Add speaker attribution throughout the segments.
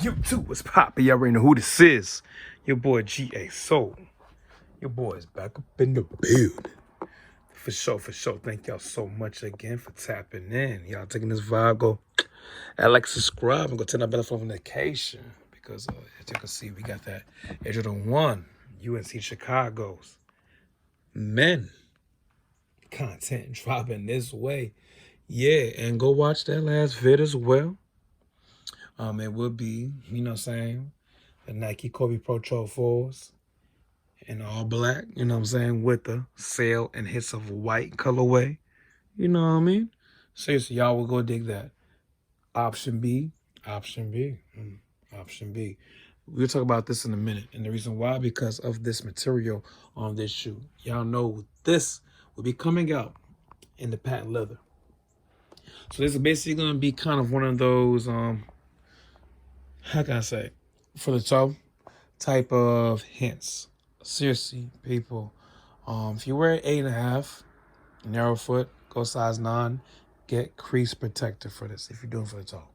Speaker 1: YouTube, what's poppin'? Y'all already know who this is. Your boy GA Soul. Your boy is back up in the building. For sure, for sure. Thank y'all so much again for tapping in. Y'all taking this vibe, go like, subscribe, and go turn that bell for notification. Because as you can see, we got that Edge of the One, UNC Chicago's men content dropping this way. Yeah, and go watch that last vid as well. It will be, you know what I'm saying, the Nike Kobe PROTRO 4s in all black, you know what I'm saying, with the sail and hits of white colorway. You know what I mean? Seriously, y'all will go dig that. Option B, option B, option B. We'll talk about this in a minute. And the reason why, because of this material on this shoe. Y'all know this will be coming out in the patent leather. So this is basically going to be kind of one of those, how can I say, for the toe type of hints. Seriously, people, if you wear 8.5, narrow foot, go size 9, get crease protector for this if you're doing for the toe.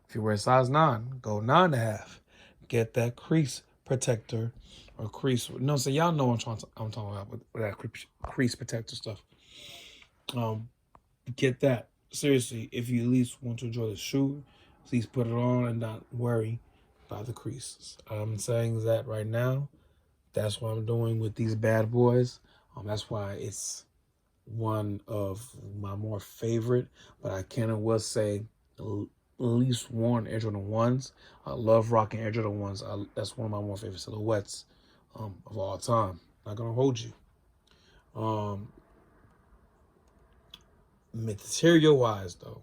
Speaker 1: If you wear size 9, go 9.5, get that crease protector or crease. No, so y'all know what I'm talking about with that crease protector stuff. Get that. Seriously, if you at least want to enjoy the shoe, please put it on and not worry about the creases. I'm saying that right now. That's what I'm doing with these bad boys. That's why it's one of my more favorite, but I can and will say at least worn Air Jordan 1s. I love rocking Air Jordan 1s. That's one of my more favorite silhouettes of all time. Not gonna hold you. Material wise though,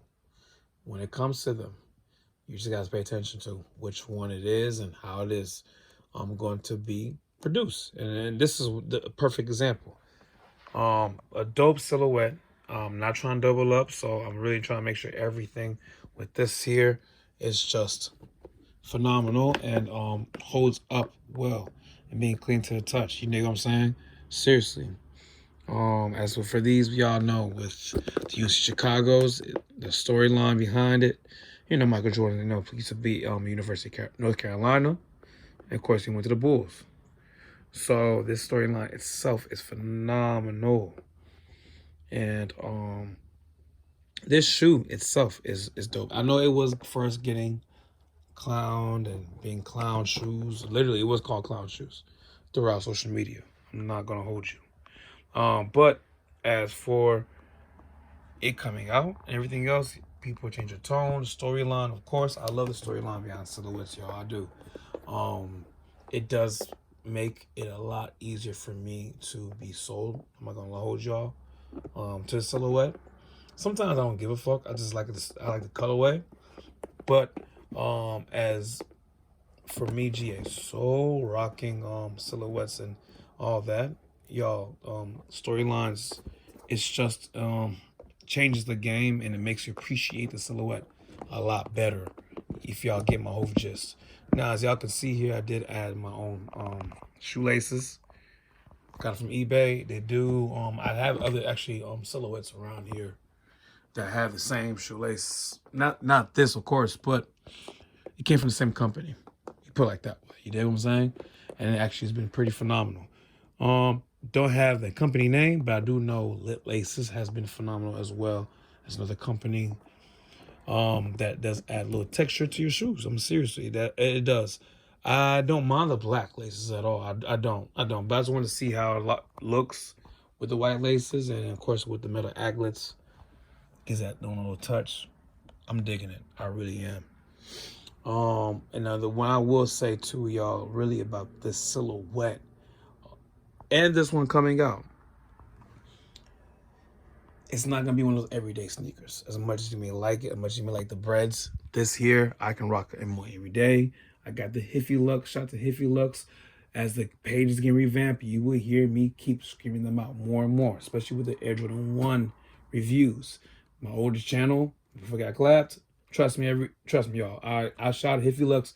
Speaker 1: when it comes to them, you just gotta pay attention to which one it is and how it is going to be produced. And this is the perfect example. A dope silhouette. Not trying to double up, so I'm really trying to make sure everything with this here is just phenomenal and holds up well and being clean to the touch. You know what I'm saying? Seriously. As for these, we all know with the UNC Chicago's, the storyline behind it. You know, Michael Jordan, you know, he used to be University of North Carolina. And of course, he went to the Bulls. So this storyline itself is phenomenal. And this shoe itself is dope. I know it was first getting clowned and being clown shoes. Literally, it was called clown shoes throughout social media. I'm not going to hold you. But as for it coming out and everything else, people change their tone, storyline. Of course, I love the storyline behind silhouettes, y'all. I do. It does make it a lot easier for me to be sold. I'm not gonna hold y'all to the silhouette. Sometimes I don't give a fuck. I just like this. I like the colorway. But as for me, GA Soul rocking silhouettes and all that, y'all, storylines, it's just changes the game and it makes you appreciate the silhouette a lot better if y'all get my whole gist. Now, as y'all can see here, I did add my own shoelaces. Got it from eBay. They do. I have other actually silhouettes around here that have the same shoelace. Not this, of course, but it came from the same company. You put it like that way. You know what I'm saying? And it actually has been pretty phenomenal. Don't have the company name, but I do know Lit Laces has been phenomenal as well. There's another company that does add a little texture to your shoes. I'm seriously, that it does. I don't mind the black laces at all. I don't. But I just want to see how it looks with the white laces and of course with the metal aglets. Gives that little touch. I'm digging it. I really am. And now the one I will say to y'all really about this silhouette and this one coming out, it's not gonna be one of those everyday sneakers. As much as you may like it, as much as you may like the breads, this here I can rock it more every day. I got the Hiffy Lux. Shout out to Hiffy Lux. As the page is getting revamped, you will hear me keep screaming them out more and more, especially with the Air Jordan 1 reviews. My oldest channel, before I got clapped, trust me, y'all. I shout Hiffy Lux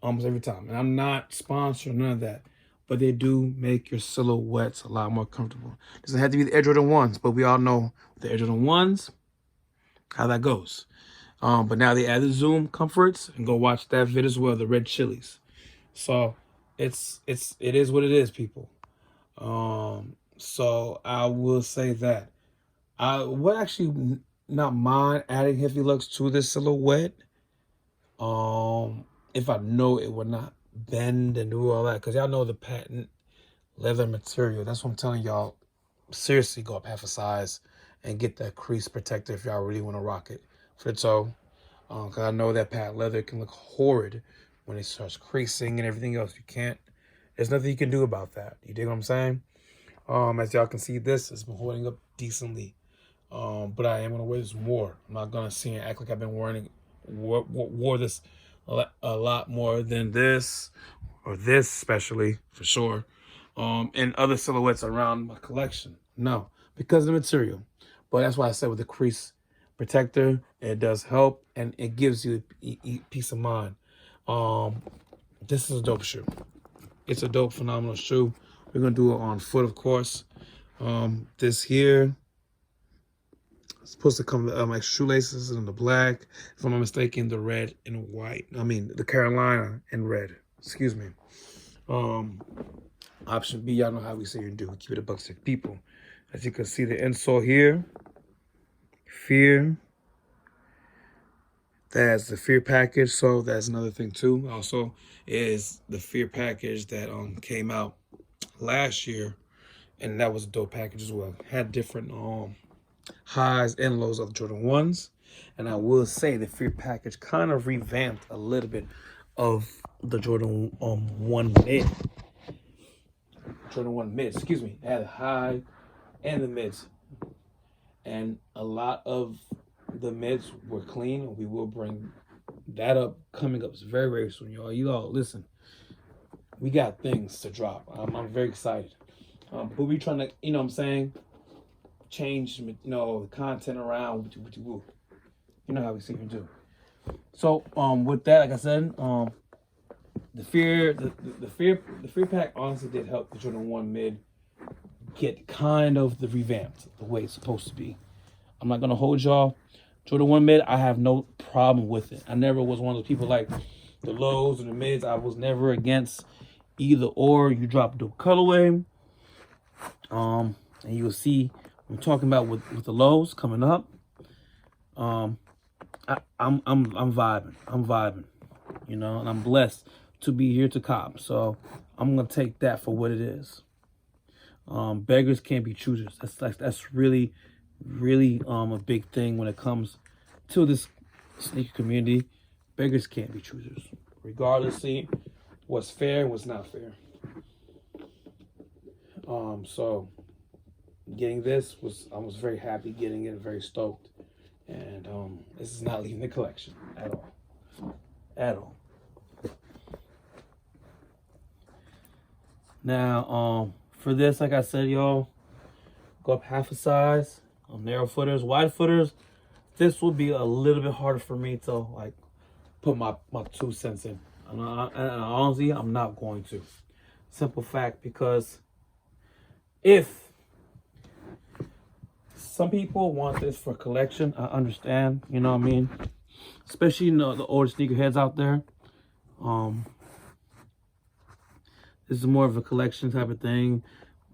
Speaker 1: almost every time, and I'm not sponsored, none of that. But they do make your silhouettes a lot more comfortable. It doesn't have to be the Air Jordan 1s, but we all know the Air Jordan 1s, how that goes. But now they added zoom comforts, and go watch that vid as well, the red chilies. So it is what it is, people. So I will say that I would actually not mind adding Heavy Lux to this silhouette. If I know it would not bend and do all that, because y'all know the patent leather material. That's what I'm telling y'all. Seriously, go up half a size and get that crease protector if y'all really want to rock it for the toe. Because I know that patent leather can look horrid when it starts creasing and everything else. You can't. There's nothing you can do about that. You dig what I'm saying? As y'all can see, this has been holding up decently. But I am gonna wear this more. I'm not gonna see and act like I've been wearing wore this a lot more than this, or this especially for sure. And other silhouettes around my collection. No, because of the material. But that's why I said with the crease protector, it does help and it gives you peace of mind. This is a dope shoe. It's a dope, phenomenal shoe. We're gonna do it on foot, of course. This here, it's supposed to come like shoelaces in the black. If I'm not mistaken, the red and white. I mean, the Carolina and red. Excuse me. Option B, y'all know how we say and do. Keep it a buck six people. As you can see, the insole here, Fear. That's the Fear package. So that's another thing too. Also, is the Fear package that came out last year, and that was a dope package as well. Had different highs and lows of the Jordan 1s. And I will say the Fear package kind of revamped a little bit of the Jordan 1 mid. Jordan 1 mid, excuse me. It had a high and the mids. And a lot of the mids were clean. We will bring that up coming up very, very soon, y'all. You all, listen, we got things to drop. I'm very excited. But we trying to, you know what I'm saying, change, you know, the content around. You know how we see and do. So with that, like I said, the fear pack honestly did help the Jordan 1 mid get kind of the revamped the way it's supposed to be. I'm not gonna hold y'all. Jordan 1 mid, I have no problem with it. I never was one of those people like the lows and the mids. I was never against either or. You drop the colorway. And you'll see I'm talking about with the lows coming up. I'm vibing. I'm vibing. You know, and I'm blessed to be here to cop. So I'm gonna take that for what it is. Beggars can't be choosers. That's really a big thing when it comes to this sneaker community. Beggars can't be choosers, regardless of what's fair and what's not fair. So getting this I was very happy getting it, very stoked, and this is not leaving the collection at all. Now, for this, like I said, y'all, go up half a size. Narrow footers, wide footers, this will be a little bit harder for me to like put my 2 cents in. And honestly, I'm not going to. Simple fact, because if some people want this for collection, I understand, you know what I mean? Especially, you know, the older sneakerheads out there. This is more of a collection type of thing.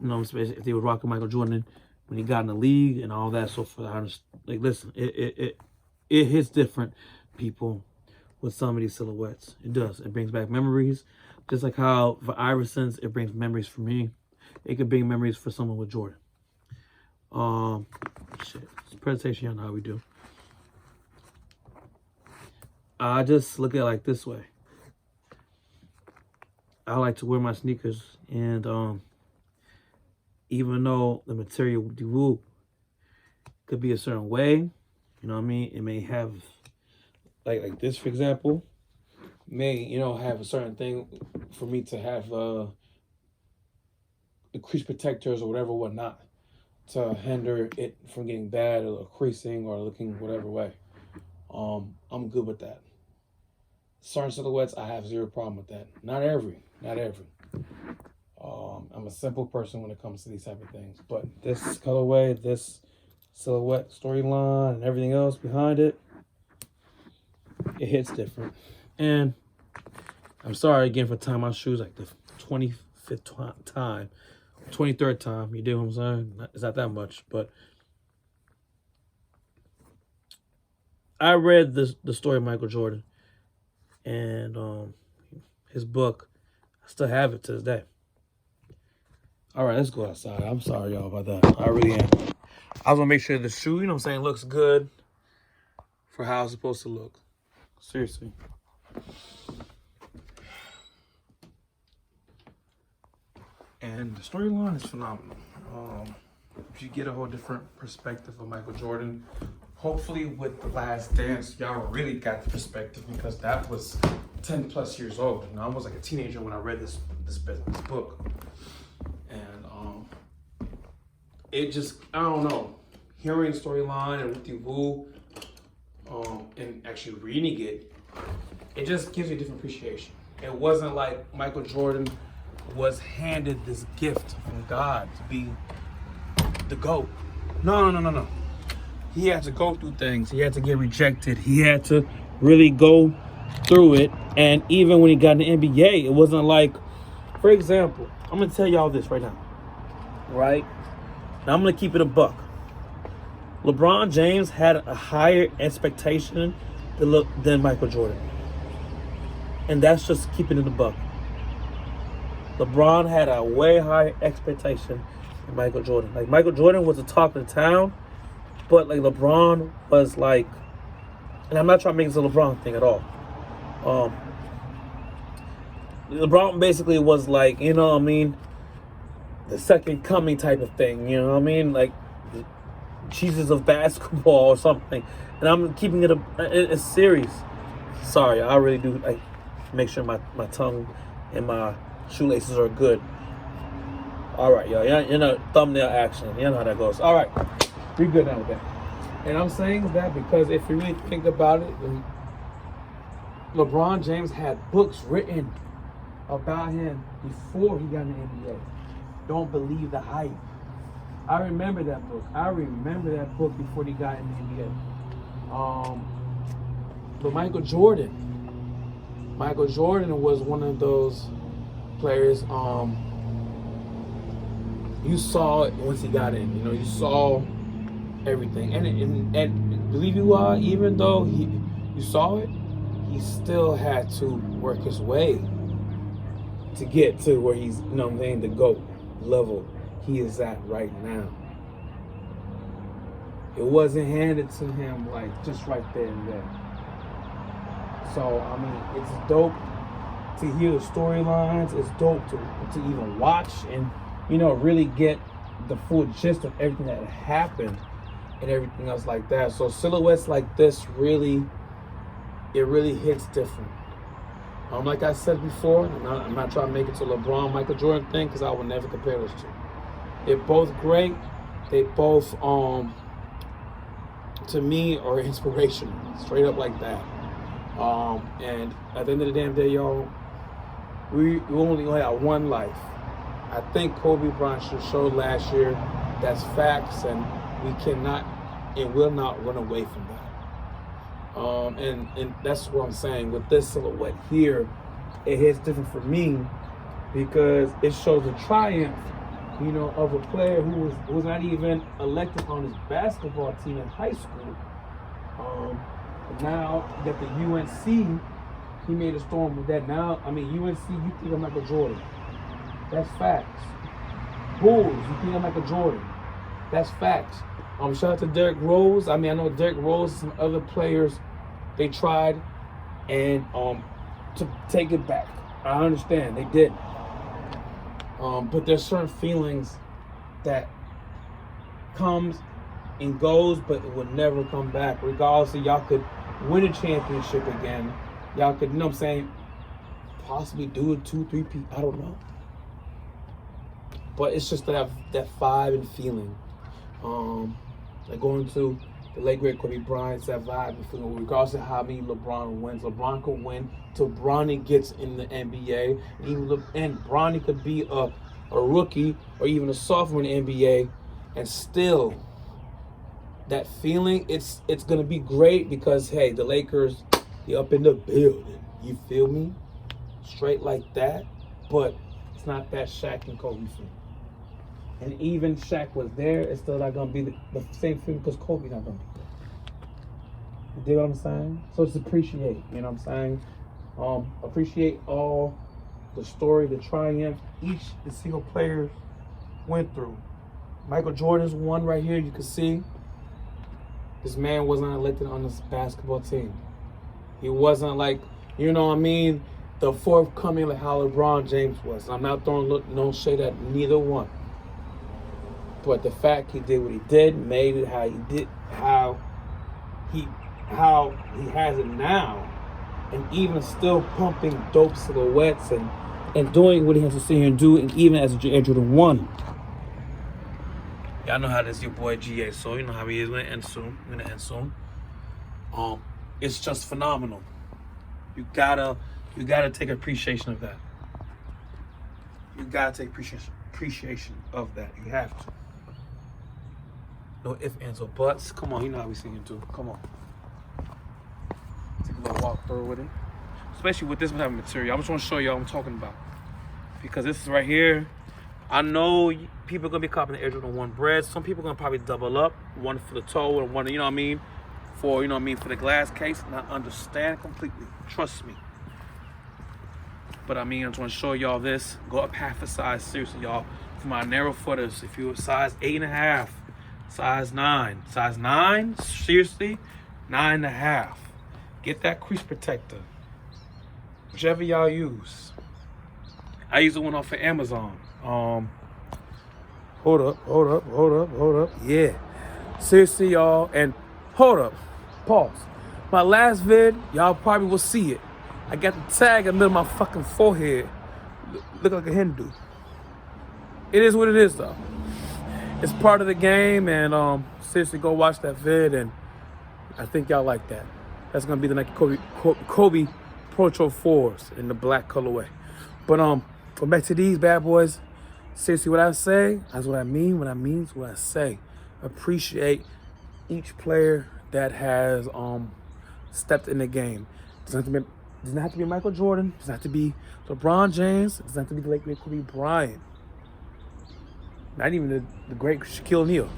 Speaker 1: You know, especially if they were rocking Michael Jordan when he got in the league and all that. So for like, listen, it hits different, people, with some of these silhouettes. It does. It brings back memories, just like how for Iverson's it brings memories for me. It could bring memories for someone with Jordan. Shit, it's presentation. You know how we do. I just look at it like this way. I like to wear my sneakers, and even though the material could be a certain way, you know what I mean? It may have, like this, for example, may, you know, have a certain thing for me to have the crease protectors or whatnot to hinder it from getting bad or creasing or looking whatever way. I'm good with that. Certain silhouettes, I have zero problem with that. Not every. I'm a simple person when it comes to these type of things. But this colorway, this silhouette storyline, and everything else behind it, it hits different. And I'm sorry again for tying my shoes like the 25th time, 23rd time. You do what I'm saying? It's not that much, but I read the story of Michael Jordan and his book. I still have it to this day. All right, let's go outside. I'm sorry, y'all, about that. I really am. I was gonna make sure the shoe, you know what I'm saying, looks good for how it's supposed to look. Seriously. And the storyline is phenomenal. If you get a whole different perspective of Michael Jordan, hopefully with The Last Dance, y'all really got the perspective, because that was 10 plus years old. And I was like a teenager when I read this book. And it just, I don't know, hearing the storyline and Ruthie Wu, and actually reading it, it just gives you a different appreciation. It wasn't like Michael Jordan was handed this gift from God to be the GOAT. No. He had to go through things. He had to get rejected. He had to really go through it. And even when he got in the NBA, it wasn't like, for example, I'm going to tell y'all this right now. Right? Now I'm going to keep it a buck. LeBron James had a higher expectation than Michael Jordan. And that's just keeping it a buck. LeBron had a way higher expectation than Michael Jordan. Like, Michael Jordan was the talk of the town, but like LeBron was like, and I'm not trying to make this a LeBron thing at all. LeBron basically was like, you know what I mean, the second coming type of thing, you know what I mean? Like Jesus of basketball or something. And I'm keeping it it's serious. Sorry, I really do like make sure my tongue and my shoelaces are good. All right, y'all. You know, thumbnail action. You know how that goes. All right, we're good now with that. And I'm saying that because if you really think about it, LeBron James had books written about him before he got in the NBA. Don't believe the hype. I remember that book. Before he got in the NBA. But Michael Jordan was one of those players, you saw it once he got in. You know, you saw everything, and believe you even though you saw it, he still had to work his way to get to where he's, you know what I'm saying, the GOAT level he is at right now. It wasn't handed to him like just right there and there. So I mean, it's dope to hear the storylines. It's dope to even watch and, you know, really get the full gist of everything that happened and everything else like that. So silhouettes like this really hits different. Like I said before, I'm not trying to make it to LeBron, Michael Jordan thing, because I would never compare those two. They're both great. They both, to me, are inspirational. Straight up like that. And at the end of the damn day, y'all, we only have one life. I think Kobe Bryant should show last year that's facts, and we cannot and will not run away from that. And that's what I'm saying. With this silhouette here, it hits different for me because it shows the triumph, you know, of a player who was not even elected on his basketball team in high school. Now you got the UNC. He made a storm with that. Now, I mean, UNC, you think of Michael Jordan. That's facts. Bulls, you think of Michael Jordan. That's facts. Shout out to Derrick Rose. I mean, I know Derrick Rose and some other players, they tried and to take it back. I understand, they did. But there's certain feelings that comes and goes, but it will never come back. Regardless of y'all could win a championship again. Y'all could, you know what I'm saying, possibly do it 2-3 people. I don't know. But it's just that vibe and feeling. Like going to the late great Kobe Bryant's that vibe and feeling. Regardless of how many LeBron wins, LeBron could win till Bronny gets in the NBA. And Bronny could be a rookie or even a sophomore in the NBA, and still that feeling, it's gonna be great because hey, the Lakers, He up in the building. You feel me? Straight like that. But it's not that Shaq and Kobe film. And even Shaq was there, it's still not gonna be the same film because Kobe's not gonna be there. You dig what I'm saying? So just appreciate, you know what I'm saying? Appreciate all the story, the triumph each the single player went through. Michael Jordan's one right here, you can see. This man wasn't elected on this basketball team. He wasn't like, you know what I mean, the forthcoming like how LeBron James was. I'm not throwing no shade at neither one. But the fact he did what he did, made it how he did, how he has it now, and even still pumping dope silhouettes and doing what he has to sit here and do, and even as Air Jordan 1. Y'all know how this your boy GA, so you know how he is. We're gonna end soon. It's just phenomenal. You gotta take appreciation of that. You gotta take appreciation of that. You have to. No ifs, ands, or buts. Come on, you know how we singing too. Come on. Take a little walk through with it. Especially with this type of material. I just want to show y'all what I'm talking about. Because this is right here. I know people are going to be copying the Air Jordan 1 bread. Some people are going to probably double up. One for the toe and one, you know what I mean? For, you know what I mean, for the glass case. And I understand completely. Trust me. But I mean, I just want to show y'all this. Go up half a size. Seriously, y'all. For my narrow footers, if you're size 8.5, size 9. Size 9? Seriously? 9.5. Get that crease protector. Whichever y'all use. I use the one off of Amazon. Hold up. Yeah. Seriously, y'all. And hold up. Pause. My last vid, y'all probably will see it. I got the tag in the middle of my fucking forehead. Look like a Hindu. It is what it is, though. It's part of the game, and seriously, go watch that vid, and I think y'all like that. That's gonna be the Nike Kobe PROTRO 4s in the black colorway. But go back to these bad boys. Seriously, what I say, that's what I mean. What I mean is what I say. Appreciate each player that has stepped in the game. Doesn't have to be Michael Jordan. Doesn't have to be LeBron James. Doesn't have to be the late great Kobe Bryant. Not even the great Shaquille O'Neal.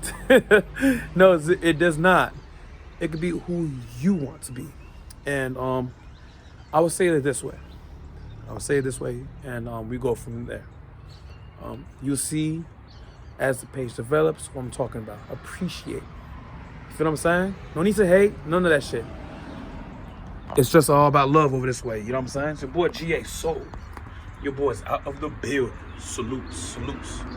Speaker 1: No, it does not. It could be who you want to be. And I would say it this way. And we go from there. You'll see as the page develops what I'm talking about. Appreciate. You feel what I'm saying? No need to hate. None of that shit. It's just all about love over this way. You know what I'm saying? It's your boy GA Soul. Your boy's out of the building. Salutes.